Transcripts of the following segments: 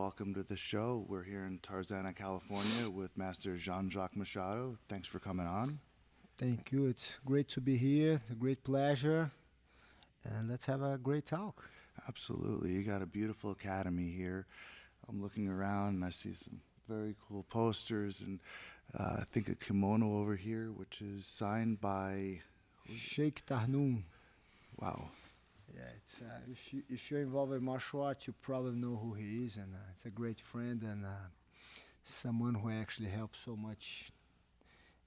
welcome to the show. We're here in Tarzana, California with Master Jacques Machado. Thanks for coming on. Thank you. It's great to be here. A great pleasure. And let's have a great talk. Absolutely. You got a beautiful academy here. I'm looking around and I see some very cool posters and I think a kimono over here, which is signed by Sheikh Tarnoum. Wow. Yeah, it's if you're involved in martial arts, you probably know who he is, and it's a great friend and someone who actually helped so much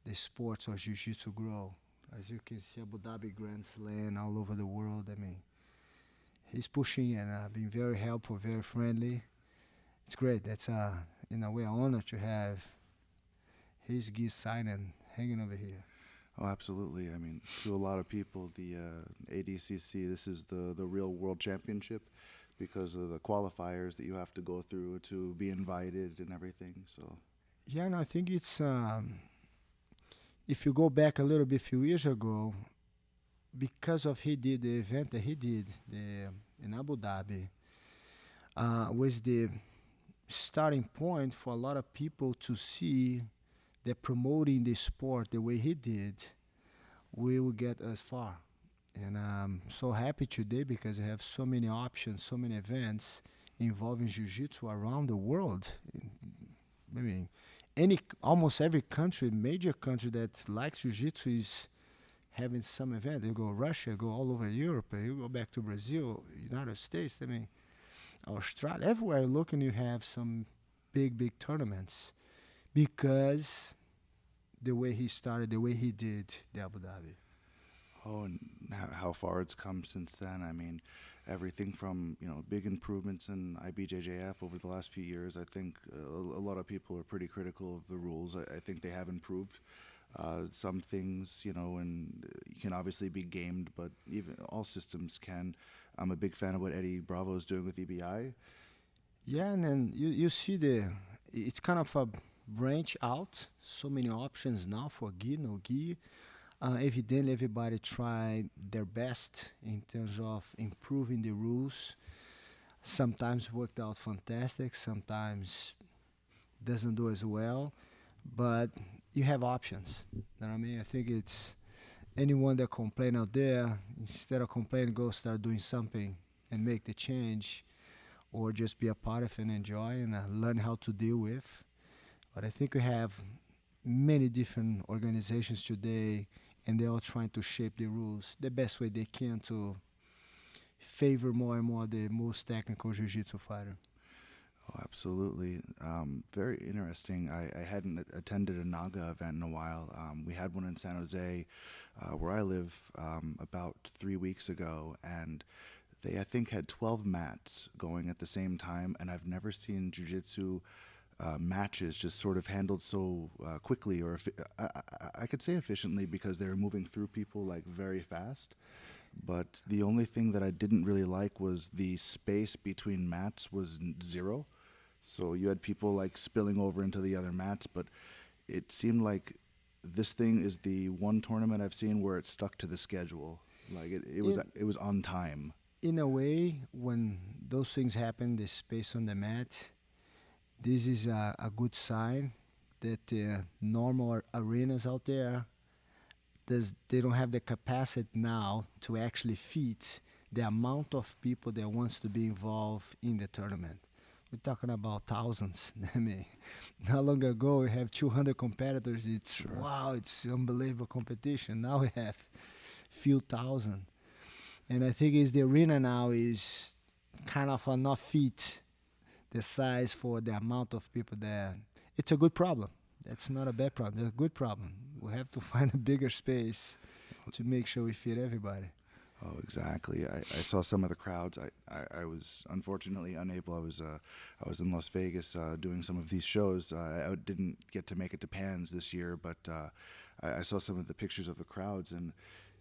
the sports of jiu-jitsu grow. As you can see, Abu Dhabi Grand Slam all over the world. I mean, he's pushing and being very helpful, very friendly. It's great. That's in a way an honor to have his gi sign and hanging over here. Oh, absolutely. I mean, to a lot of people, the ADCC, this is the real world championship because of the qualifiers that you have to go through to be invited and everything. So, yeah, no, I think it's if you go back a little bit, a few years ago, because of he did the event that he did in Abu Dhabi, was the starting point for a lot of people to see that promoting the sport the way he did will get us far. And I'm so happy today because I have so many options, so many events involving jiu-jitsu around the world. I mean, almost every country, major country that likes jiu-jitsu is having some event. You go Russia, go all over Europe, you go back to Brazil, United States, I mean, Australia, everywhere you look and you have some big tournaments because the way he started, the way he did the Abu Dhabi. oh, and how far it's come since then. I mean, everything from, big improvements in IBJJF over the last few years. I think a lot of people are pretty critical of the rules. I think they have improved. Some things, and you can obviously be gamed, but even all systems can. I'm a big fan of what Eddie Bravo is doing with EBI. Yeah, and then you see it's kind of a branch out. So many options now for gi, no gi. Evidently, everybody tried their best in terms of improving the rules. Sometimes worked out fantastic, sometimes doesn't do as well. But you have options. You know what I mean? I think it's anyone that complain out there, instead of complaining, go start doing something and make the change, or just be a part of and enjoy and learn how to deal with. But I think we have many different organizations today, and they're all trying to shape the rules the best way they can to favor more and more the most technical jiu-jitsu fighter. Oh, absolutely. Very interesting. I hadn't attended a Naga event in a while. We had one in San Jose, where I live, about 3 weeks ago, and they, I think, had 12 mats going at the same time, and I've never seen jiu-jitsu matches just sort of handled so quickly, or I could say efficiently, because they were moving through people like very fast. But the only thing that I didn't really like was the space between mats was zero. So you had people like spilling over into the other mats, but it seemed like this thing is the one tournament I've seen where it stuck to the schedule. Like it was on time. In a way, when those things happen, the space on the mat, this is a good sign that normal arenas out there, they don't have the capacity now to actually fit the amount of people that wants to be involved in the tournament. We're talking about thousands. I mean, not long ago we have 200 competitors. It's Sure. Wow, it's unbelievable competition. Now we have few thousand, and I think the arena now is kind of not fit the size for the amount of people there. It's a good problem. That's not a bad problem. It's a good problem. We have to find a bigger space to make sure we fit everybody. Oh, exactly. I saw some of the crowds. I was unfortunately unable. I was in Las Vegas doing some of these shows. I didn't get to make it to Pans this year, but I saw some of the pictures of the crowds, and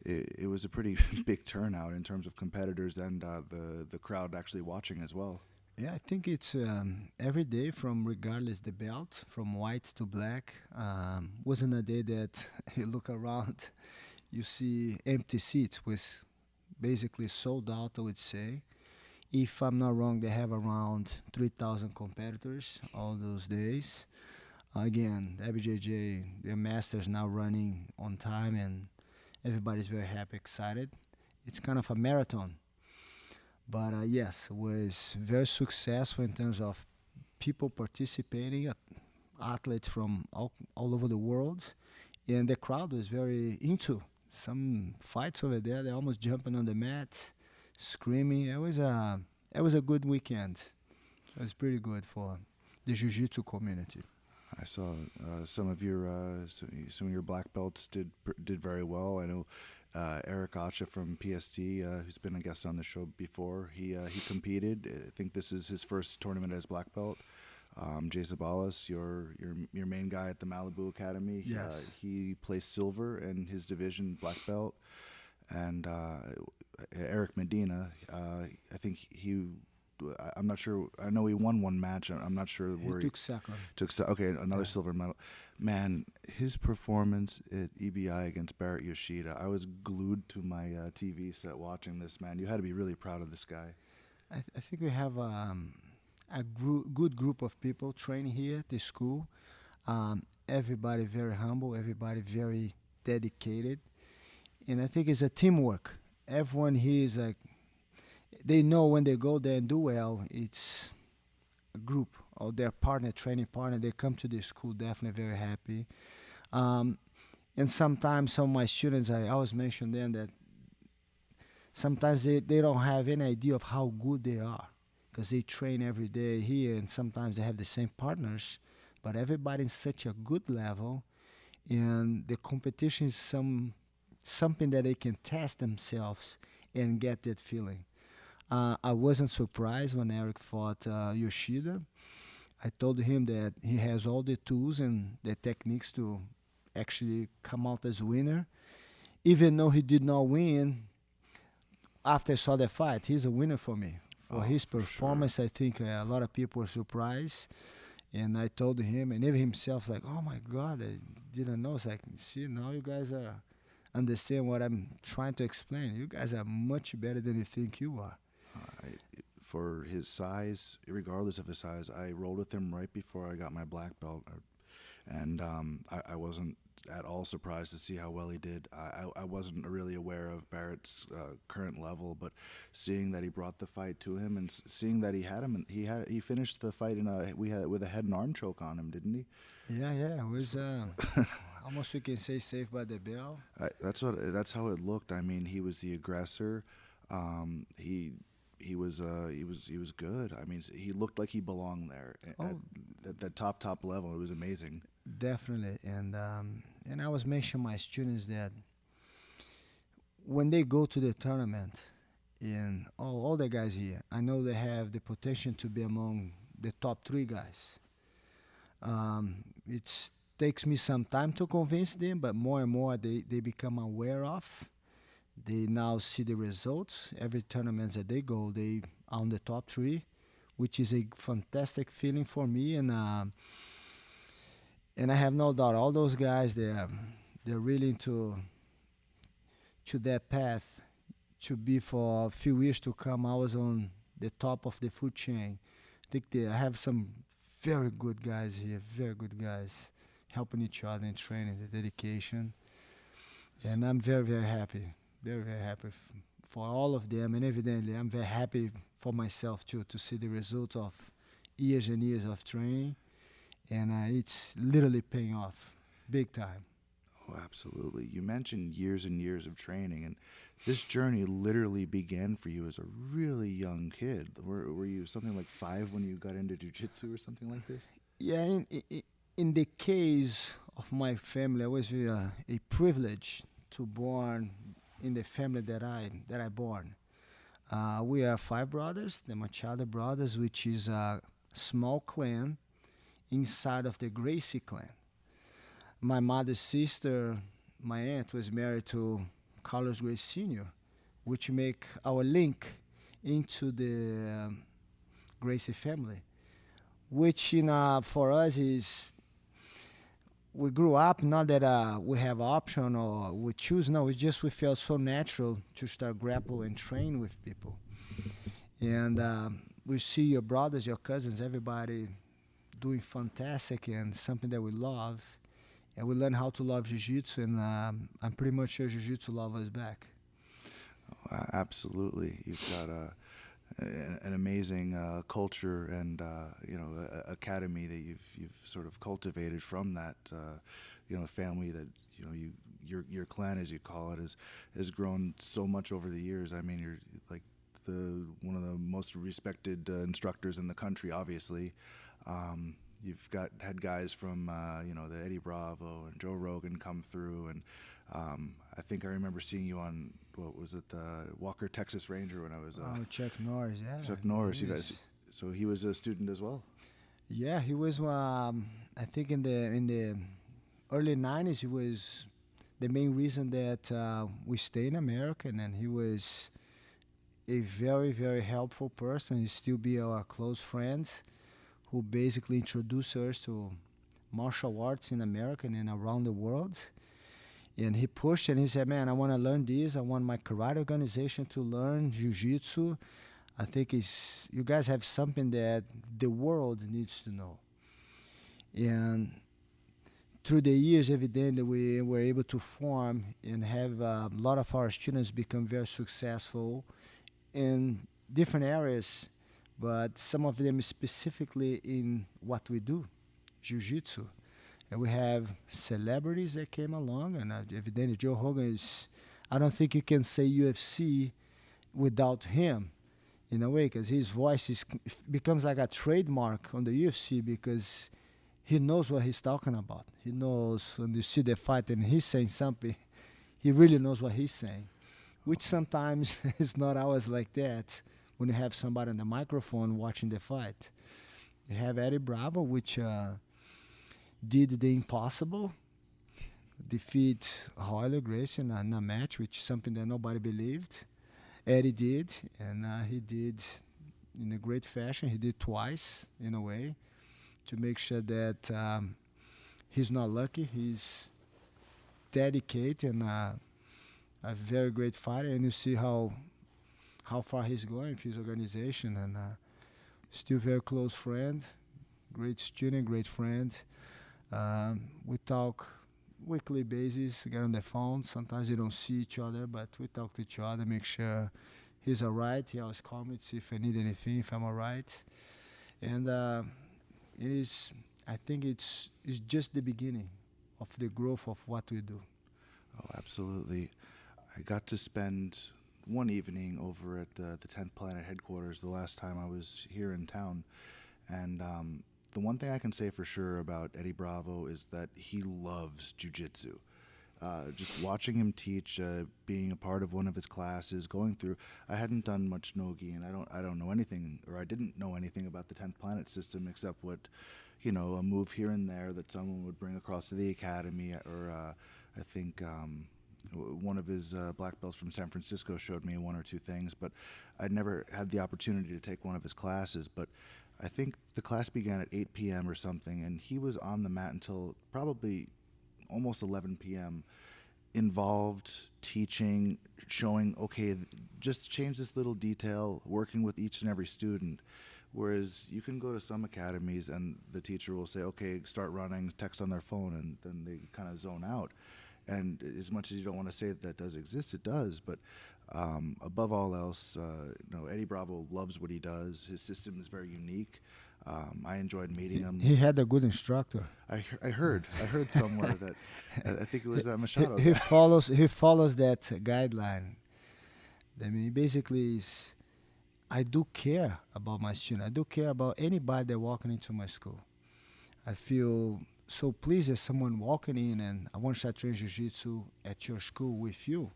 it was a pretty big turnout in terms of competitors and the crowd actually watching as well. Yeah, I think it's every day from regardless the belt, from white to black. Wasn't a day that you look around, you see empty seats with basically sold out, I would say. If I'm not wrong, they have around 3,000 competitors all those days. Again, WJJ, their masters now running on time, and everybody's very happy, excited. It's kind of a marathon. But yes, it was very successful in terms of people participating, athletes from all over the world, and the crowd was very into some fights over there. They're almost jumping on the mat, screaming. It was a good weekend. It was pretty good for the jiu-jitsu community. I saw some of your black belts did very well. I know Eric Acha from PST, who's been a guest on the show before. He competed. I think this is his first tournament as black belt. Jay Zabalas, your main guy at the Malibu Academy. Yes. He placed silver in his division, black belt. And Eric Medina, I think I'm not sure. I know he won one match. I'm not sure where he took second. Okay, another silver medal. Man, his performance at EBI against Barrett Yoshida, I was glued to my TV set watching this, man. You had to be really proud of this guy. I think we have a good group of people training here at the school. Everybody very humble, everybody very dedicated. And I think it's a teamwork. Everyone here is like, they know when they go there and do well, it's a group or their partner, training partner. They come to the school definitely very happy. And sometimes some of my students, I always mention them that sometimes they don't have any idea of how good they are because they train every day here, and sometimes they have the same partners, but everybody in such a good level, and the competition is something that they can test themselves and get that feeling. I wasn't surprised when Eric fought Yoshida. I told him that he has all the tools and the techniques to actually come out as winner. Even though he did not win, after I saw the fight, he's a winner for me. For his performance, sure. I think a lot of people were surprised. And I told him, and even himself, like, oh my God, I didn't know. It's like, see, now you guys understand what I'm trying to explain. You guys are much better than you think you are. For his size, regardless of his size, I rolled with him right before I got my black belt, and I wasn't at all surprised to see how well he did. I wasn't really aware of Barrett's current level, but seeing that he brought the fight to him and seeing that he had him, and he finished the fight with a head and arm choke on him, didn't he? Yeah, it was almost we can say saved by the bell. That's how it looked. I mean, he was the aggressor. He was good. I mean, he looked like he belonged there at the top level. It was amazing. Definitely, and I was mentioning my students that when they go to the tournament, and all the guys here, I know they have the potential to be among the top 3 guys. It takes me some time to convince them, but more and more they become aware of. They now see the results. Every tournament that they go, they are on the top 3, which is a fantastic feeling for me. And I have no doubt all those guys, they're really into that path to be for a few years to come. I was on the top of the food chain. I think I have some very good guys here, very good guys, helping each other in training, the dedication. And I'm very, very happy. Very, very happy for all of them, and evidently I'm very happy for myself too to see the result of years and years of training, and it's literally paying off big time. Oh, absolutely. You mentioned years and years of training, and this journey literally began for you as a really young kid. Were you something like 5 when you got into jiu-jitsu or something like this? Yeah, in the case of my family, I was a privilege to born in the family that I born. We are 5 brothers, the Machado brothers, which is a small clan inside of the Gracie clan. My mother's sister, my aunt, was married to Carlos Gracie Sr., which make our link into the Gracie family, which for us is, we grew up, not that we have option or we choose, no, it's just we felt so natural to start grapple and train with people. And we see your brothers, your cousins, everybody doing fantastic and something that we love. And we learn how to love jiu-jitsu, and I'm pretty much sure jiu-jitsu love us back. Absolutely, you've got an amazing culture and academy that you've sort of cultivated from that family that your clan, as you call it, has grown so much over the years. I mean, you're like one of the most respected instructors in the country, obviously. You've had guys from the Eddie Bravo and Joe Rogan come through, and I think I remember seeing you on, what was it, the Walker Texas Ranger when I was Chuck Norris, yeah. Chuck Norris. You guys, so he was a student as well. Yeah, he was. I think in the early '90s, he was the main reason that we stay in America, and he was a very, very helpful person. He still be our close friend, who basically introduced us to martial arts in America and around the world. And he pushed and he said, man, I want to learn this. I want my karate organization to learn jiu-jitsu. I think you guys have something that the world needs to know. And through the years, evidently, we were able to form and have a lot of our students become very successful in different areas, but some of them specifically in what we do, jiu-jitsu. And we have celebrities that came along, and evidently Joe Rogan is, I don't think you can say UFC without him, in a way, because his voice becomes like a trademark on the UFC, because he knows what he's talking about. He knows when you see the fight and he's saying something, he really knows what he's saying, which sometimes is not always like that when you have somebody on the microphone watching the fight. You have Eddie Bravo, which did the impossible, defeat Royler Gracie in a match, which is something that nobody believed. Eddie did, and he did in a great fashion. He did twice, in a way, to make sure that he's not lucky. He's dedicated and a very great fighter, and you see how far he's going with his organization, and still very close friend, great student, great friend. We talk weekly basis, get on the phone. Sometimes we don't see each other, but we talk to each other, make sure he's all right. He always calls me to see if I need anything, if I'm all right. And I think it's just the beginning of the growth of what we do. Oh, absolutely. I got to spend one evening over at the 10th Planet headquarters the last time I was here in town, and the one thing I can say for sure about Eddie Bravo is that he loves jiu-jitsu. Just watching him teach, being a part of one of his classes, going through. I hadn't done much nogi, and I don't know anything, or I didn't know anything about the 10th Planet system except what, a move here and there that someone would bring across to the academy, or I think one of his black belts from San Francisco showed me one or two things, but I'd never had the opportunity to take one of his classes. But I think the class began at 8 p.m. or something, and he was on the mat until probably almost 11 p.m., involved, teaching, showing, okay, just change this little detail, working with each and every student. Whereas you can go to some academies and the teacher will say, okay, start running, text on their phone, and then they kind of zone out. And as much as you don't want to say that does exist, it does. But above all else, Eddie Bravo loves what he does. His system is very unique. I enjoyed meeting him. He had a good instructor. I heard somewhere that I think it was Machado. He follows that guideline. I mean, basically, I do care about my student. I do care about anybody that walking into my school. I feel so pleased as someone walking in and I want to start training jiu-jitsu at your school with you.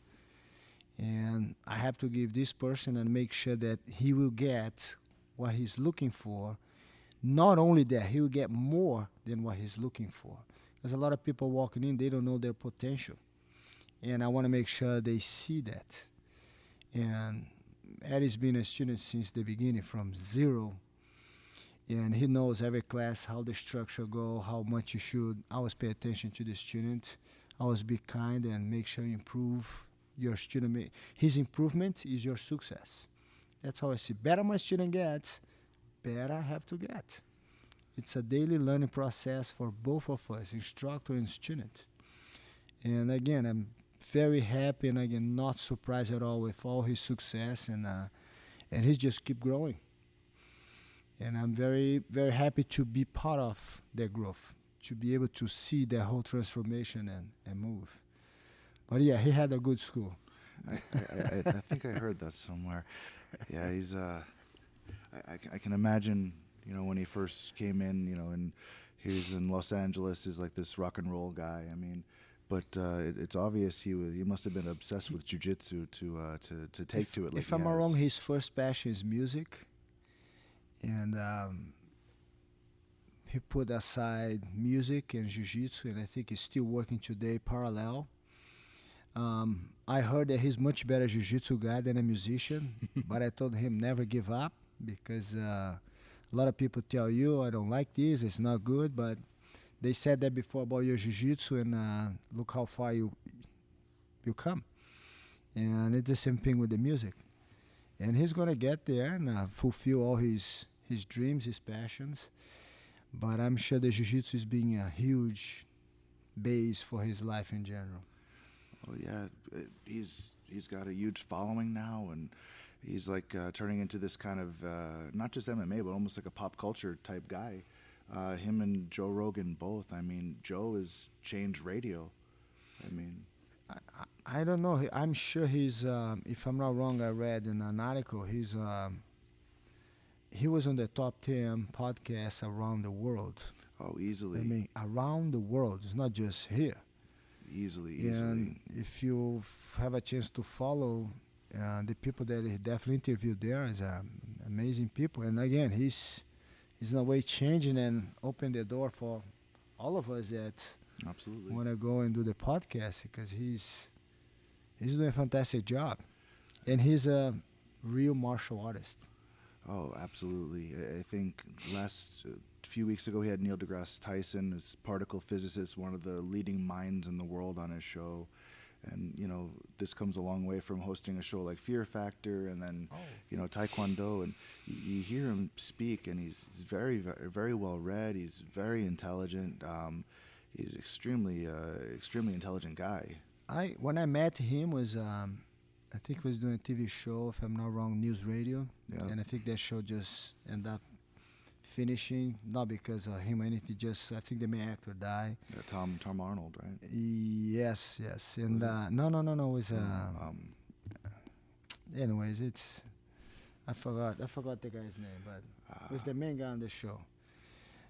And I have to give this person and make sure that he will get what he's looking for. Not only that, he will get more than what he's looking for. There's a lot of people walking in, they don't know their potential. And I want to make sure they see that. And Eddie's been a student since the beginning, from zero. And he knows every class, how the structure go, how much you should always pay attention to the student, always be kind and make sure you improve your student. His improvement is your success. That's how I see. Better my student gets, better I have to get. It's a daily learning process for both of us, instructor and student. And again, I'm very happy and again not surprised at all with all his success and he's just keep growing. And I'm very, very happy to be part of their growth, to be able to see their whole transformation and move. But yeah, he had a good school. I think I heard that somewhere. Yeah, he's I can imagine, when he first came in, and he's in Los Angeles, is like this rock and roll guy. I mean, but it's obvious he must have been obsessed with jiu-jitsu to take to it. Like if I'm not wrong, his first passion is music, and he put aside music and jiu-jitsu, and I think he's still working today parallel. I heard that he's much better jiu-jitsu guy than a musician, but I told him never give up because a lot of people tell you, I don't like this, it's not good, but they said that before about your jiu-jitsu, and look how far you come. And it's the same thing with the music. And he's going to get there and fulfill all his dreams, his passions. But I'm sure the jiu-jitsu is being a huge base for his life in general. Oh yeah, he's got a huge following now, and he's like turning into this kind of not just MMA, but almost like a pop culture type guy. Him and Joe Rogan both. I mean, Joe has changed radio. I mean, I don't know. I'm sure he's. If I'm not wrong, I read in an article he was on the top 10 podcasts around the world. Oh, easily. I mean, around the world. It's not just here. Easily. And if you have a chance to follow the people that he definitely interviewed there, is amazing people. And again, he's in a way changing and open the door for all of us that absolutely want to go and do the podcast, because he's doing a fantastic job, and he's a real martial artist. Oh, absolutely. I think last few weeks ago he had Neil deGrasse Tyson, his particle physicist, one of the leading minds in the world, on his show. And, this comes a long way from hosting a show like Fear Factor and then, Taekwondo. And you hear him speak, and he's very, very, very well read. He's very intelligent. He's extremely intelligent guy. When I met him was, I think he was doing a TV show, if I'm not wrong, News Radio. Yeah. And I think that show just ended up finishing, not because of him or anything, just I think the main actor died. Yeah, Tom Arnold, right? Yes. And no, it was anyways, it's I forgot the guy's name, but it was the main guy on the show.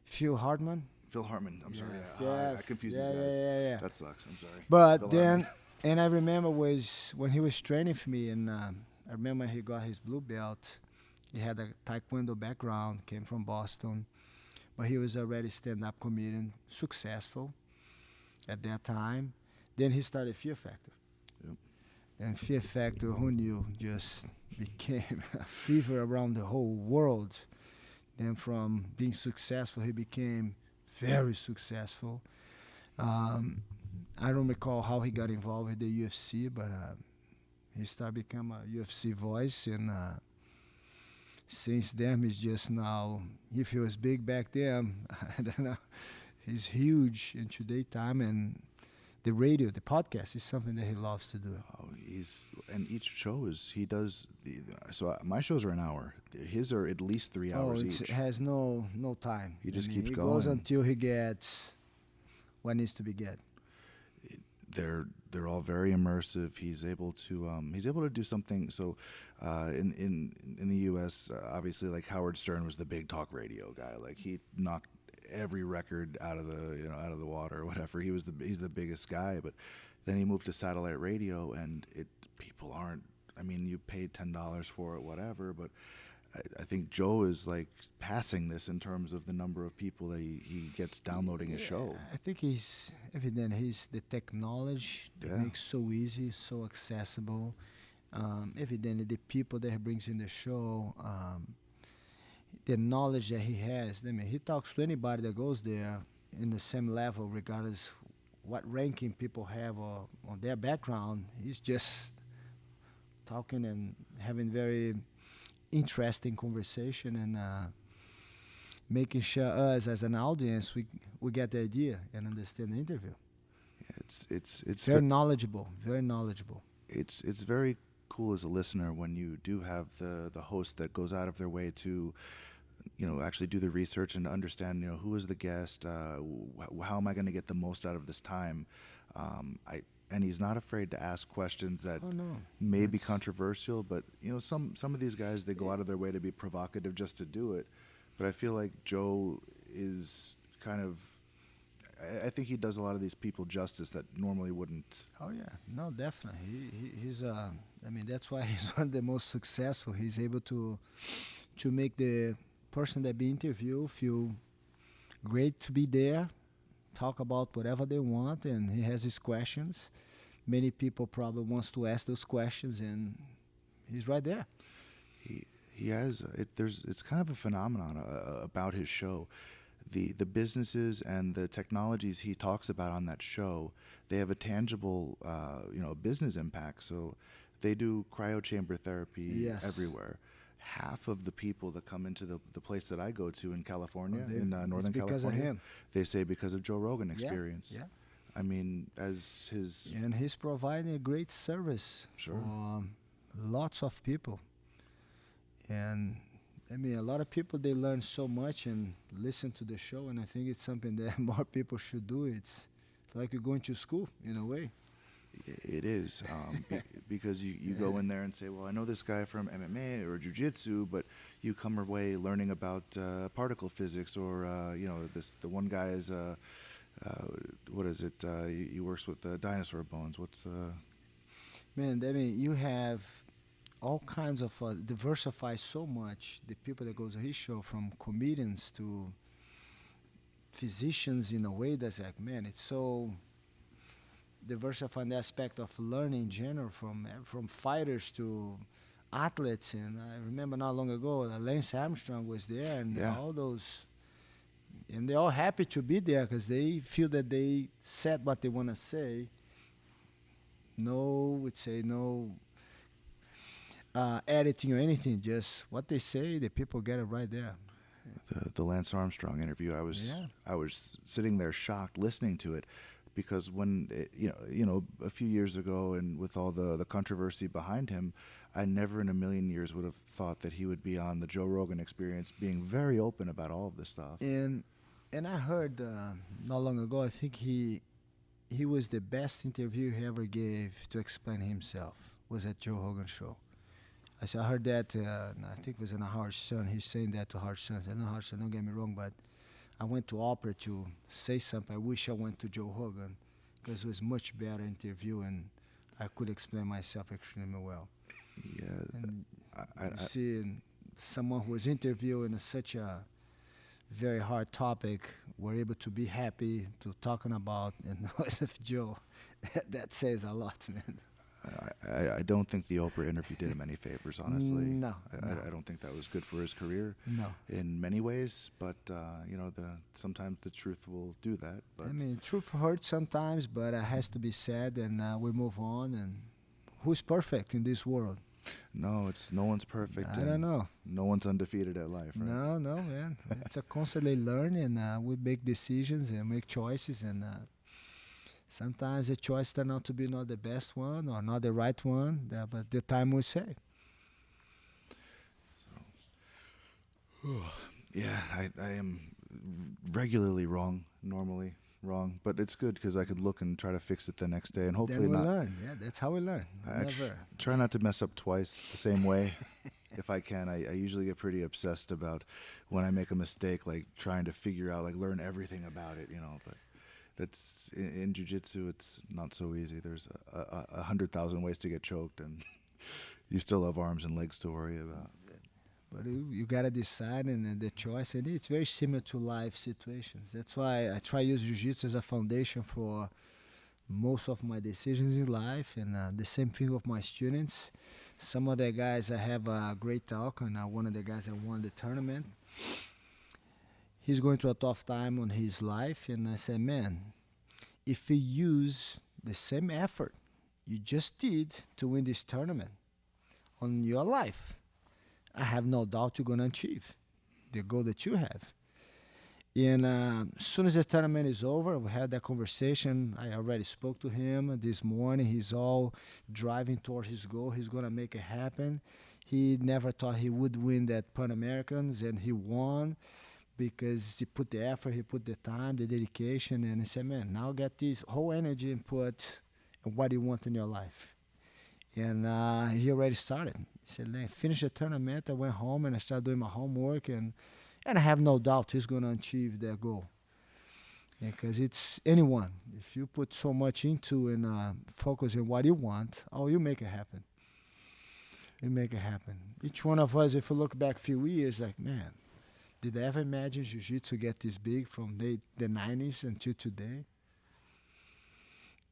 Phil Hartman. I'm sorry. Yes. I confused these guys. Yeah. That sucks. I'm sorry. But Phil then, Hartman. and I remember was when he was training for me, and I remember he got his blue belt. He had a Taekwondo background, came from Boston, but he was already stand-up comedian, successful at that time. Then he started Fear Factor. Yep. And Fear Factor, who knew, just became a fever around the whole world. Then from being successful, he became very successful. I don't recall how he got involved with the UFC, but he started becoming a UFC voice, and since then he's just now, if he was big back then, I don't know, he's huge in today's time, and the radio, the podcast is something that he loves to do. Oh, and each show he does, so my shows are an hour. His are at least 3 hours each. It has no time. He just keeps he going. He goes until he gets what needs to be get. They're all very immersive. He's able to do something. So, in the U.S., obviously, like Howard Stern was the big talk radio guy. Like he knocked every record out of the water or whatever. He's the biggest guy. But then he moved to satellite radio, and people aren't. I mean, you paid $10 for it, whatever. But I think Joe is like passing this in terms of the number of people that he gets downloading his show. I think he's evident. He's the technology that makes so easy, so accessible. Evidently, the people that he brings in the show, the knowledge that he has. I mean, he talks to anybody that goes there in the same level, regardless what ranking people have or on their background. He's just talking and having very interesting conversation and making sure us as an audience we get the idea and understand the interview. It's very knowledgeable, very knowledgeable. It's very cool as a listener when you do have the host that goes out of their way to, you know, actually do the research and understand, you know, who is the guest, how am I going to get the most out of this time. And he's not afraid to ask questions that may be controversial, but you know, some of these guys, they go out of their way to be provocative just to do it. But I feel like Joe is kind of, I think he does a lot of these people justice that normally wouldn't. Oh yeah, no, definitely. He's I mean, that's why he's one of the most successful. He's able to make the person that be interviewed feel great to be there, talk about whatever they want, and he has his questions. Many people probably wants to ask those questions, and he's right there. He has it's kind of a phenomenon about his show. The businesses and the technologies he talks about on that show, they have a tangible business impact. So they do cryo chamber therapy everywhere. Half of the people that come into the place that I go to in California, in Northern California, they say because of Joe Rogan experience. Yeah. I mean, as his... And he's providing a great service for lots of people. And, I mean, a lot of people, they learn so much and listen to the show, and I think it's something that more people should do. It's like you're going to school, in a way. It is, because you go in there and say, well, I know this guy from MMA or Jiu-Jitsu, but you come away learning about particle physics, or the one guy is what is it? He works with dinosaur bones. What's the? Man, I mean, you have all kinds of diversify so much. The people that goes to his show, from comedians to physicians, in a way that's like, man, it's so diversifying the aspect of learning in general, from fighters to athletes. And I remember not long ago, Lance Armstrong was there, and all those, and they're all happy to be there because they feel that they said what they want to say. No editing or anything, just what they say, the people get it right there. The Lance Armstrong interview, I was sitting there shocked listening to it, because when a few years ago, and with all the controversy behind him, I never in a million years would have thought that he would be on the Joe Rogan Experience, being very open about all of this stuff. And I heard not long ago, I think he was the best interview he ever gave to explain himself, was at Joe Rogan show. I heard that, I think it was in a Howard Stern. He's saying that to Howard Stern. I said, no, Howard Stern, don't get me wrong, but I went to Opera to say something. I wish I went to Joe Rogan, because it was much better interview, and I could explain myself extremely well. Yeah. And you see, someone who was interviewing such a very hard topic were able to be happy to talking about, and was with Joe. That says a lot, man. I don't think the Oprah interview did him any favors, honestly. No. I don't think that was good for his career. No. In many ways, but sometimes the truth will do that. But I mean, truth hurts sometimes, but it has to be said, and we move on. And who's perfect in this world? No, no one's perfect. I don't know. No one's undefeated at life, right? No, man. It's a constantly learning. We make decisions and make choices, and sometimes the choice turns out to be not the best one or not the right one, but the time will say. So, I am regularly normally wrong, but it's good because I could look and try to fix it the next day, and hopefully then we learn. Yeah, that's how we learn. I try not to mess up twice the same way. If I can, I usually get pretty obsessed about when I make a mistake, like trying to figure out, like learn everything about it, but that's in jiu-jitsu, it's not so easy. There's 100,000 ways to get choked, and you still have arms and legs to worry about. But you gotta decide, and the choice, and it's very similar to life situations. That's why I try to use jiu-jitsu as a foundation for most of my decisions in life, and the same thing with my students. Some of the guys I have a great talk, and one of the guys that won the tournament, he's going through a tough time on his life, and I said, man, if you use the same effort you just did to win this tournament on your life, I have no doubt you're going to achieve the goal that you have. And as soon as the tournament is over, we had that conversation. I already spoke to him this morning. He's all driving towards his goal. He's going to make it happen. He never thought he would win that Pan Americans, and he won because he put the effort, he put the time, the dedication, and he said, man, now get this whole energy and put what you want in your life. And he already started. He said, finish the tournament. I went home and I started doing my homework, and I have no doubt he's going to achieve that goal. Because it's anyone. If you put so much into and focus on what you want, you make it happen. You make it happen. Each one of us, if you look back a few years, like, man, did I ever imagine Jiu-Jitsu get this big from the 90s until today?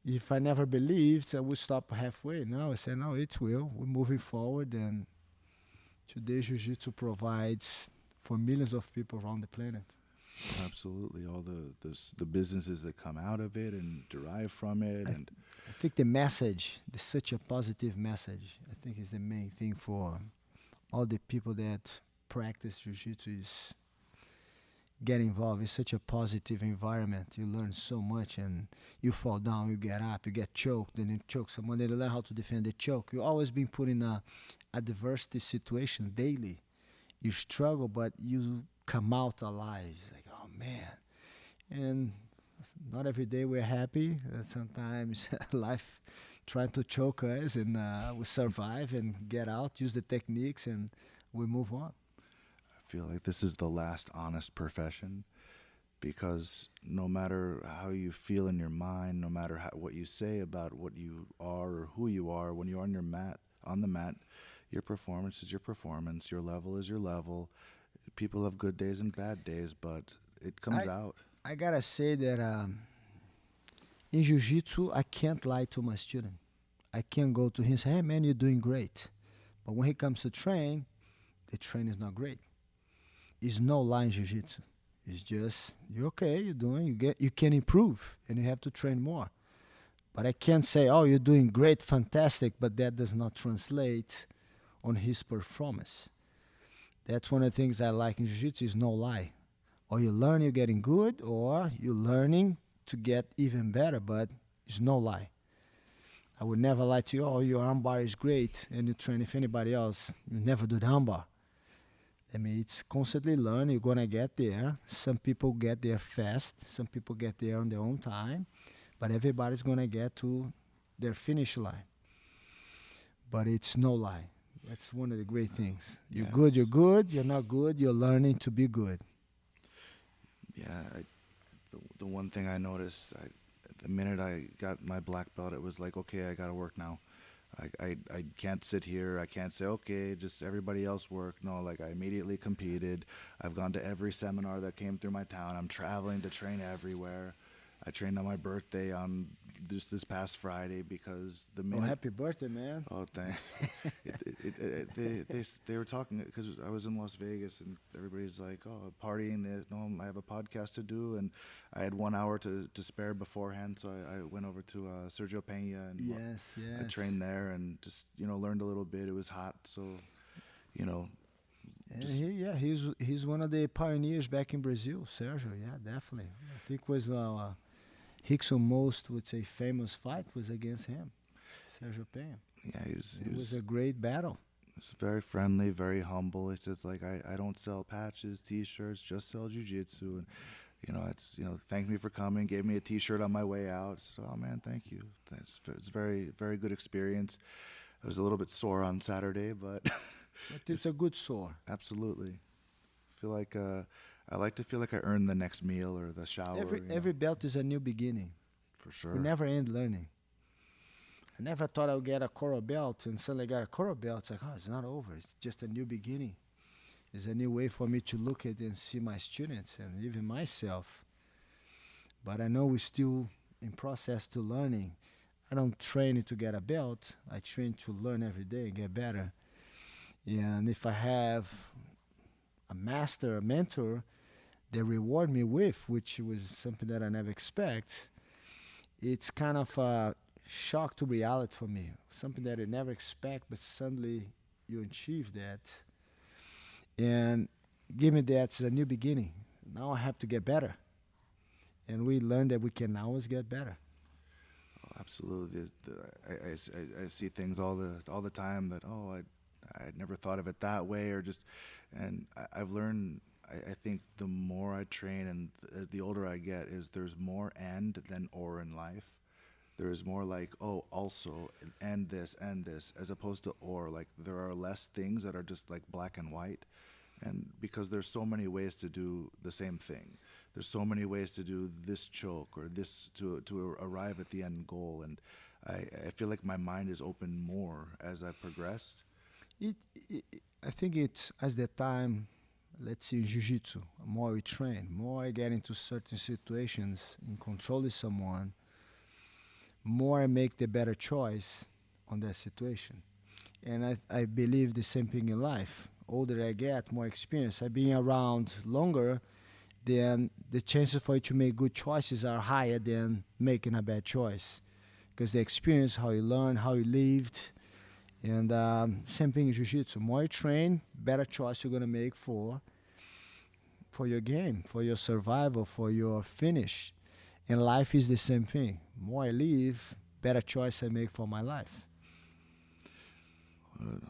If I never believed, I would stop halfway. Now I say, no, it will. We're moving forward, and today Jiu-Jitsu provides for millions of people around the planet. Absolutely, all the businesses that come out of it and derive from it, and I think the message, such a positive message, I think is the main thing for all the people that practice Jiu-Jitsu is get involved. It's such a positive environment. You learn so much, and you fall down, you get up, you get choked, and you choke someone. Then you learn how to defend the choke. You're always being put in a adversity situation daily. You struggle, but you come out alive. It's like, oh man. And not every day we're happy. Sometimes life trying to choke us, and we survive and get out, use the techniques, and we move on. I feel like this is the last honest profession, because no matter how you feel in your mind, no matter what you say about what you are or who you are, when you're on the mat, your performance is your performance, your level is your level. People have good days and bad days, but it comes out. I gotta say that in Jiu-Jitsu, I can't lie to my student. I can't go to him and say, hey man, you're doing great. But when he comes to train, the train is not great. It's no lie in Jiu-Jitsu. It's just, you're okay, you're doing, you can improve, and you have to train more. But I can't say, oh, you're doing great, fantastic, but that does not translate on his performance. That's one of the things I like in Jiu-Jitsu is no lie. Or you learn you're getting good, or you're learning to get even better, but it's no lie. I would never lie to you, oh, your armbar is great, and you train with anybody else. You never do the armbar. I mean, it's constantly learn. You're going to get there. Some people get there fast. Some people get there on their own time. But everybody's going to get to their finish line. But it's no lie. That's one of the great things. You're good, you're good. You're not good, you're learning to be good. Yeah, the one thing I noticed, the minute I got my black belt, it was like, okay, I got to work now. I can't sit here. I can't say, okay, just everybody else work. No, like I immediately competed. I've gone to every seminar that came through my town. I'm traveling to train everywhere. I trained on my birthday on this past Friday because the minute... Oh, happy birthday, man. Oh, thanks. They were talking, because I was in Las Vegas, and everybody's like, oh, partying. No, I have a podcast to do, and I had 1 hour to spare beforehand, so I went over to Sergio Pena, and yes. I trained there and just, learned a little bit. It was hot, so, he's one of the pioneers back in Brazil, Sergio. Yeah, definitely. I think was Rickson most would say famous fight was against him, Sergio Pena. Yeah, it was a great battle. He's very friendly, very humble. He says, like, I don't sell patches, T-shirts, just sell jiu-jitsu. And, thanked me for coming, gave me a T-shirt on my way out. I said, oh, man, thank you. It's a very, very good experience. I was a little bit sore on Saturday, but... But it's a good sore. Absolutely. I like to feel like I earned the next meal or the shower. Every belt is a new beginning. For sure. We never end learning. I never thought I would get a coral belt, and suddenly I got a coral belt. It's like, oh, it's not over. It's just a new beginning. It's a new way for me to look at and see my students and even myself. But I know we're still in process to learning. I don't train to get a belt. I train to learn every day and get better. And if I have a master, a mentor, they reward me with, which was something that I never expect, it's kind of a shock to reality for me. Something that I never expect, but suddenly you achieve that. and give me that as a new beginning. Now I have to get better, and we learn that we can always get better. Oh, absolutely. I see things all the time that, oh, I never thought of it that way, or just, and I've learned. I think the more I train and the older I get, is there's more and than or in life. There's more like, oh, also and this, as opposed to or. Like there are less things that are just like black and white, and because there's so many ways to do the same thing. There's so many ways to do this choke or this to arrive at the end goal, and I feel like my mind is open more as I've progressed. It, it, I think it's as the time, let's see, in jiu-jitsu, more we train, more I get into certain situations in controlling someone, more I make the better choice on that situation. And I believe the same thing in life. Older I get, more experience. I've been around longer, then the chances for you to make good choices are higher than making a bad choice. Because the experience, how you learn, how you lived, and same thing in jiu-jitsu. More you train, better choice you're gonna make for your game, for your survival, for your finish. And life is the same thing. More I live, better choice I make for my life.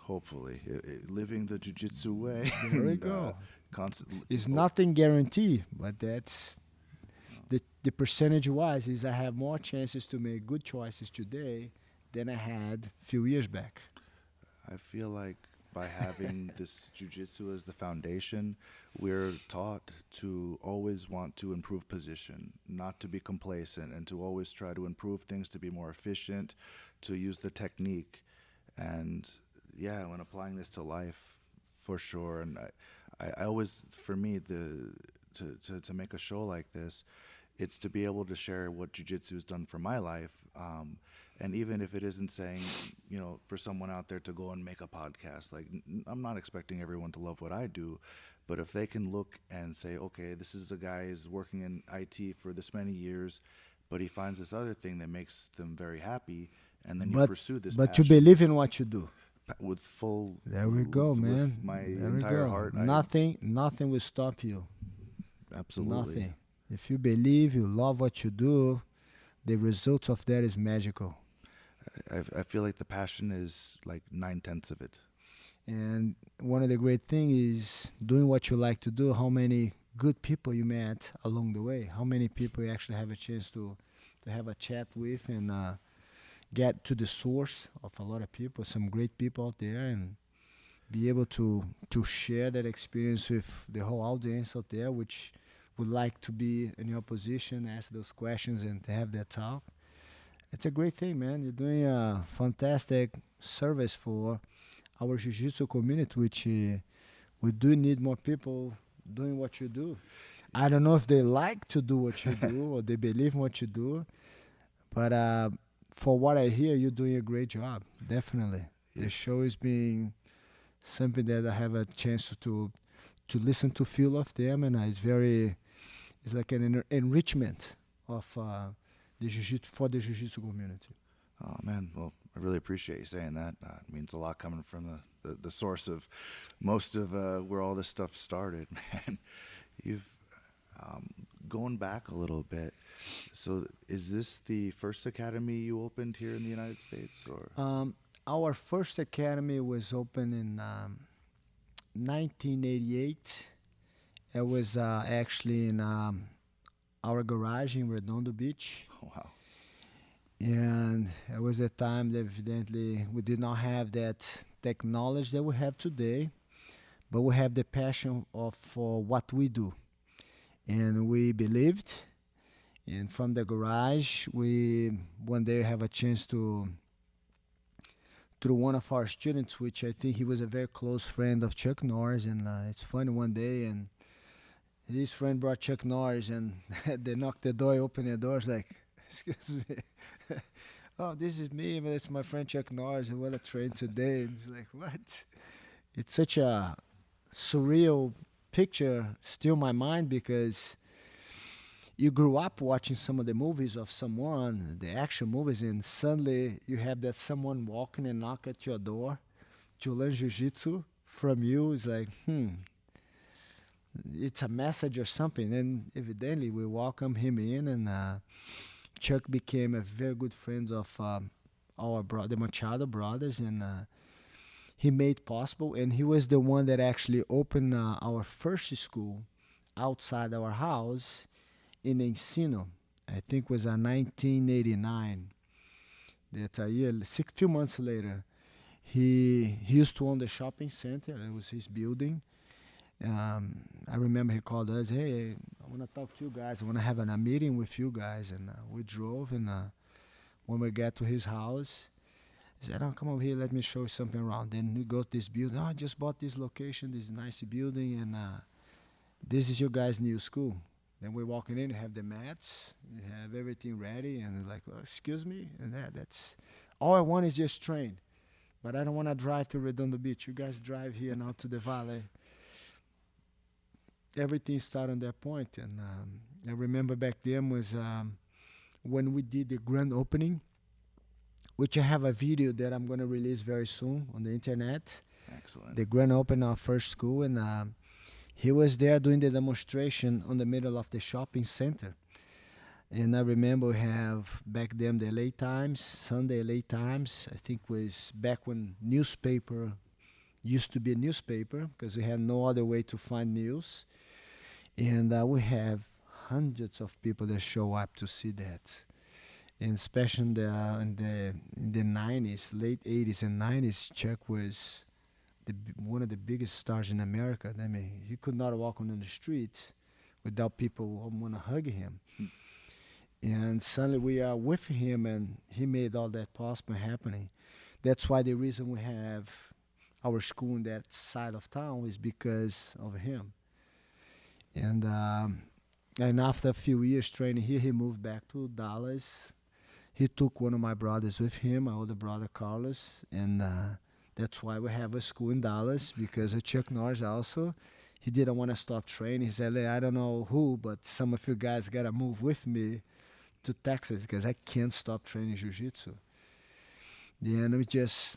Hopefully, living the jiu-jitsu way. There we go. Constantly. It's nothing guaranteed, but that's the percentage wise is I have more chances to make good choices today than I had a few years back. I feel like by having this jiu-jitsu as the foundation, we're taught to always want to improve position, not to be complacent, and to always try to improve things, to be more efficient, to use the technique. And yeah, when applying this to life, for sure. And I always, for me, to make a show like this, it's to be able to share what jiu-jitsu has done for my life. And even if it isn't saying, for someone out there to go and make a podcast, like I'm not expecting everyone to love what I do, but if they can look and say, okay, this is a guy who's working in IT for this many years, but he finds this other thing that makes them very happy, and then you pursue this But passion you believe in what you do. with full. There we go, man. With my There entire we go. heart. Nothing will stop you. Absolutely. Nothing. If you believe, you love what you do, the results of that is magical. I feel like the passion is like 9/10 of it. And one of the great things is doing what you like to do. How many good people you met along the way? How many people you actually have a chance to have a chat with and get to the source of a lot of people, some great people out there, and be able to share that experience with the whole audience out there, which would like to be in your position, ask those questions, and to have that talk. It's a great thing, man. You're doing a fantastic service for our jiu-jitsu community, which we do need more people doing what you do. I don't know if they like to do what you do or they believe in what you do, but for what I hear, you're doing a great job. Definitely, the show is being something that I have a chance to listen to feel of them, and it's like an enrichment of the jiu-jitsu for the jiu-jitsu community. Oh man, well, I really appreciate you saying that. It means a lot coming from the source of most of where all this stuff started, man. You've going back a little bit. So, is this the first academy you opened here in the United States, or? Our first academy was opened in 1988. It was actually in our garage in Redondo Beach. Oh, wow. And it was a time that evidently we did not have that technology that we have today, but we have the passion for what we do. And we believed, and from the garage, we one day have a chance to, through one of our students, which I think he was a very close friend of Chuck Norris, and it's funny, one day, and his friend brought Chuck Norris, and they knocked the door, opened the doors, like, excuse me. Oh, this is me, but it's my friend Chuck Norris. I want to train today. And it's like, what? It's such a surreal picture still in my mind, because you grew up watching some of the movies of someone, the action movies, and suddenly you have that someone walking and knock at your door to learn jiu-jitsu from you. It's like, it's a message or something. And evidently we welcome him in, and Chuck became a very good friend of the Machado brothers, and he made possible. And he was the one that actually opened our first school outside our house in Encino. I think it was 1989. That a year, few months later, he used to own the shopping center. It was his building. I remember he called us, hey, I want to talk to you guys. I want to have a meeting with you guys. And we drove, and when we got to his house, he said, oh, come over here, let me show you something around. Then we go to this building. Oh, I just bought this location, this nice building, and this is your guys' new school. Then we're walking in, you have the mats, you have everything ready, and they're like, well, excuse me? And that's all I want is just train. But I don't want to drive to Redondo Beach. You guys drive here now to the valley. Everything started on that point. And I remember back then was when we did the grand opening, which I have a video that I'm going to release very soon on the internet. Excellent. The grand opening of our first school, and he was there doing the demonstration on the middle of the shopping center. And I remember we have back then the LA Times, Sunday LA Times, I think was back when newspaper used to be a newspaper, because we had no other way to find news. And we have hundreds of people that show up to see that. And especially in the 90s, late 80s and 90s, Chuck was one of the biggest stars in America. I mean, he could not walk on the street without people want to hug him. And suddenly we are with him, and he made all that possible happening. That's why the reason we have our school in that side of town is because of him. And after a few years training here, he moved back to Dallas. He took one of my brothers with him, my older brother Carlos, and that's why we have a school in Dallas, because of Chuck Norris also. He didn't want to stop training. He said, hey, I don't know who, but some of you guys got to move with me to Texas, because I can't stop training jiu-jitsu. Then we just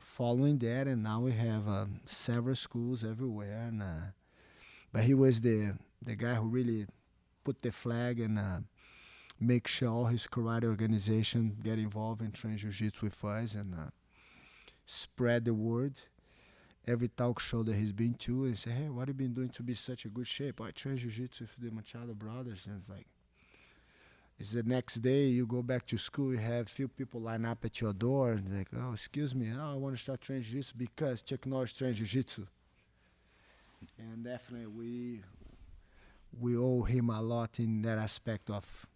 following that, and now we have several schools everywhere. And but he was the guy who really put the flag and make sure all his karate organization get involved and train jiu-jitsu with us, and spread the word. Every talk show that he's been to, and say, hey, what have you been doing to be such a good shape? I train jiu-jitsu with the Machado brothers. And it's like, it's the next day you go back to school, you have few people line up at your door, and they're like, oh, excuse me, I want to start training jiu-jitsu because Chuck Norris trains jiu-jitsu. And definitely we owe him a lot in that aspect of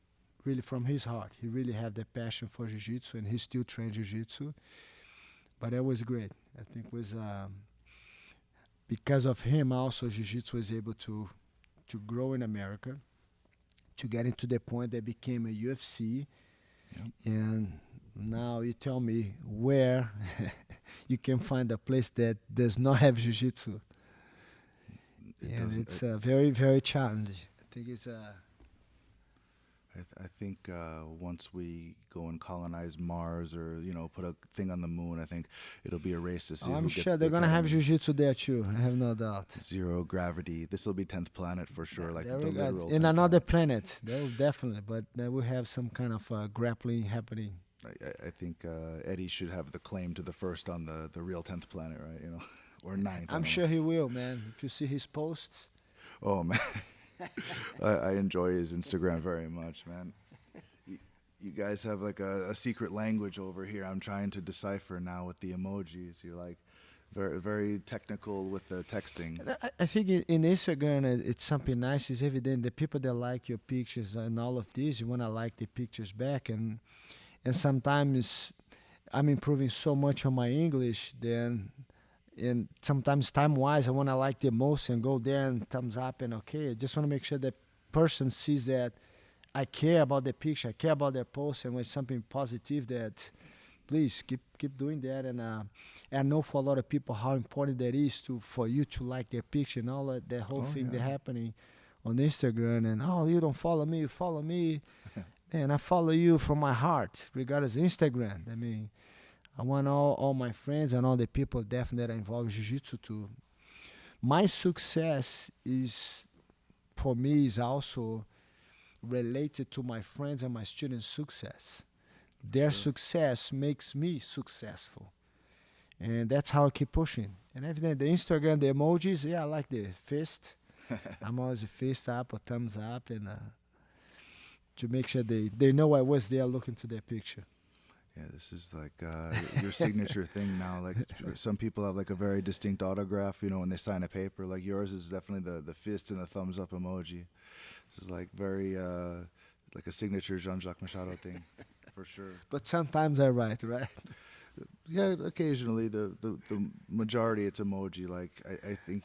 really from his heart. He really had the passion for jiu-jitsu, and he still trains jiu-jitsu. But that was great. I think it was because of him also jiu-jitsu was able to grow in America, to get into the point that became a UFC. Yep. And now you tell me where you can find a place that does not have jiu-jitsu. And it's very, very challenging. I think it's I think once we go and colonize Mars, or put a thing on the moon, I think it'll be a race to see. I'm sure they're gonna have jiu-jitsu there too. I have no doubt. Zero gravity. This will be 10th planet for sure. Like the literal. In another planet, they will definitely. But they will have some kind of grappling happening. I think Eddie should have the claim to the first on the real 10th planet, right? Or 9th. I'm sure he will, man. If you see his posts. Oh man. I enjoy his Instagram very much, man. You guys have like a secret language over here I'm trying to decipher now with the emojis. You're like very, very technical with the texting. I think in Instagram it's something nice. It's evident the people that like your pictures and all of this, you want to like the pictures back. And sometimes I'm improving so much on my English and sometimes time-wise, I want to like the most and go there and thumbs up and okay. I just want to make sure that person sees that I care about the picture, I care about their post, and when something positive, that please keep doing that. And I know for a lot of people how important that is for you to like their picture and all that whole thing that's happening on Instagram. And you don't follow me, you follow me, and I follow you from my heart, regardless of Instagram. I mean, I want all my friends and all the people definitely that are involved in jiu-jitsu to my success is, for me, is also related to my friends and my students' success. Their Sure. success makes me successful. And that's how I keep pushing. And evidently, the Instagram, the emojis, yeah, I like the fist. I'm always a fist up or thumbs up, and to make sure they know I was there looking to their picture. Yeah, this is like your signature thing now. Like some people have like a very distinct autograph, you know, when they sign a paper. Like yours is definitely the fist and the thumbs up emoji. This is like very like a signature Jacques Machado thing, for sure. But sometimes I write, right? Yeah, occasionally the majority it's emoji. Like I think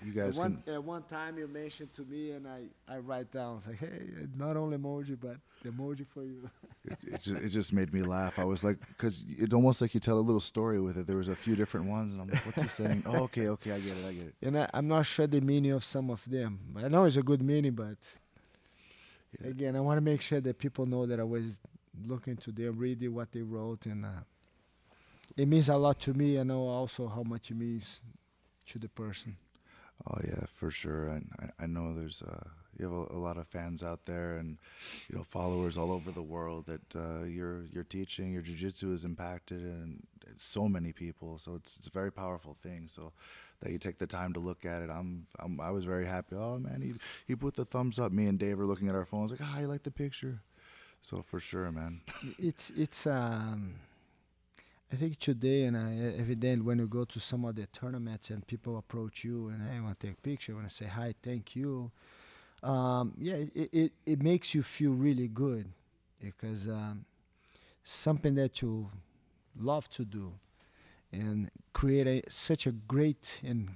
you guys can. At one time you mentioned to me, and I write down, it's like, hey, not only emoji, but the emoji for you. It just made me laugh. I was like, because it's almost like you tell a little story with it. There was a few different ones, and I'm like, what's he saying? Oh, okay, I get it. And I'm not sure the meaning of some of them. I know it's a good meaning, but Yeah. again, I want to make sure that people know that I was looking to them, reading what they wrote, and it means a lot to me. I know also how much it means to the person. Oh yeah, for sure. I know there's you have a lot of fans out there, and you know followers all over the world that your teaching, your jiu-jitsu has impacted, and so many people. So it's a very powerful thing. So that you take the time to look at it, I was very happy. Oh man, he put the thumbs up. Me and Dave were looking at our phones like, I like the picture. So for sure, man. It's I think today, and evidently when you go to some of the tournaments and people approach you and, hey, I want to take a picture, I want to say hi, thank you. Yeah, it makes you feel really good because something that you love to do and create such a great and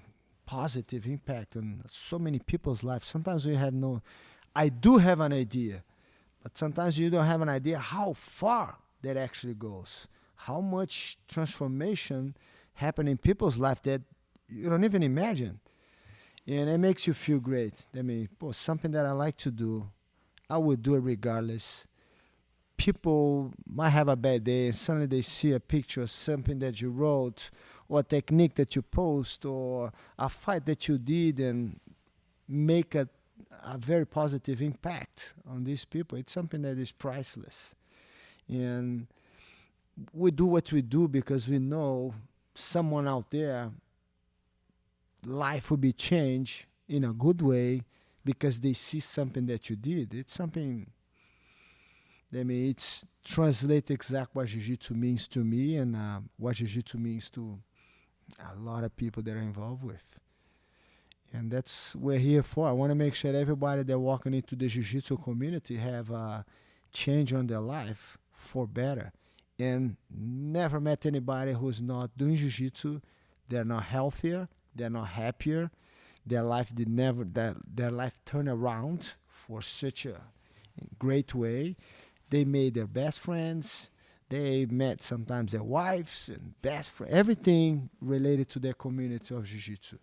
positive impact on so many people's lives. Sometimes we have I do have an idea, but sometimes you don't have an idea how far that actually goes. How much transformation happen in people's life that you don't even imagine. And it makes you feel great. I mean, something that I like to do, I would do it regardless. People might have a bad day and suddenly they see a picture of something that you wrote or a technique that you post or a fight that you did and make a very positive impact on these people. It's something that is priceless. And we do what we do because we know someone out there, life will be changed in a good way because they see something that you did. It's something, I mean, it's translate exactly what Jiu-Jitsu means to me and what Jiu-Jitsu means to a lot of people that are involved with. And that's what we're here for. I want to make sure that everybody that walking into the Jiu-Jitsu community have a change on their life for better. And never met anybody who's not doing jiu-jitsu. They're not healthier. They're not happier. Their life their life turned around for such a great way. They made their best friends. They met sometimes their wives and best friends. Everything related to their community of jiu-jitsu.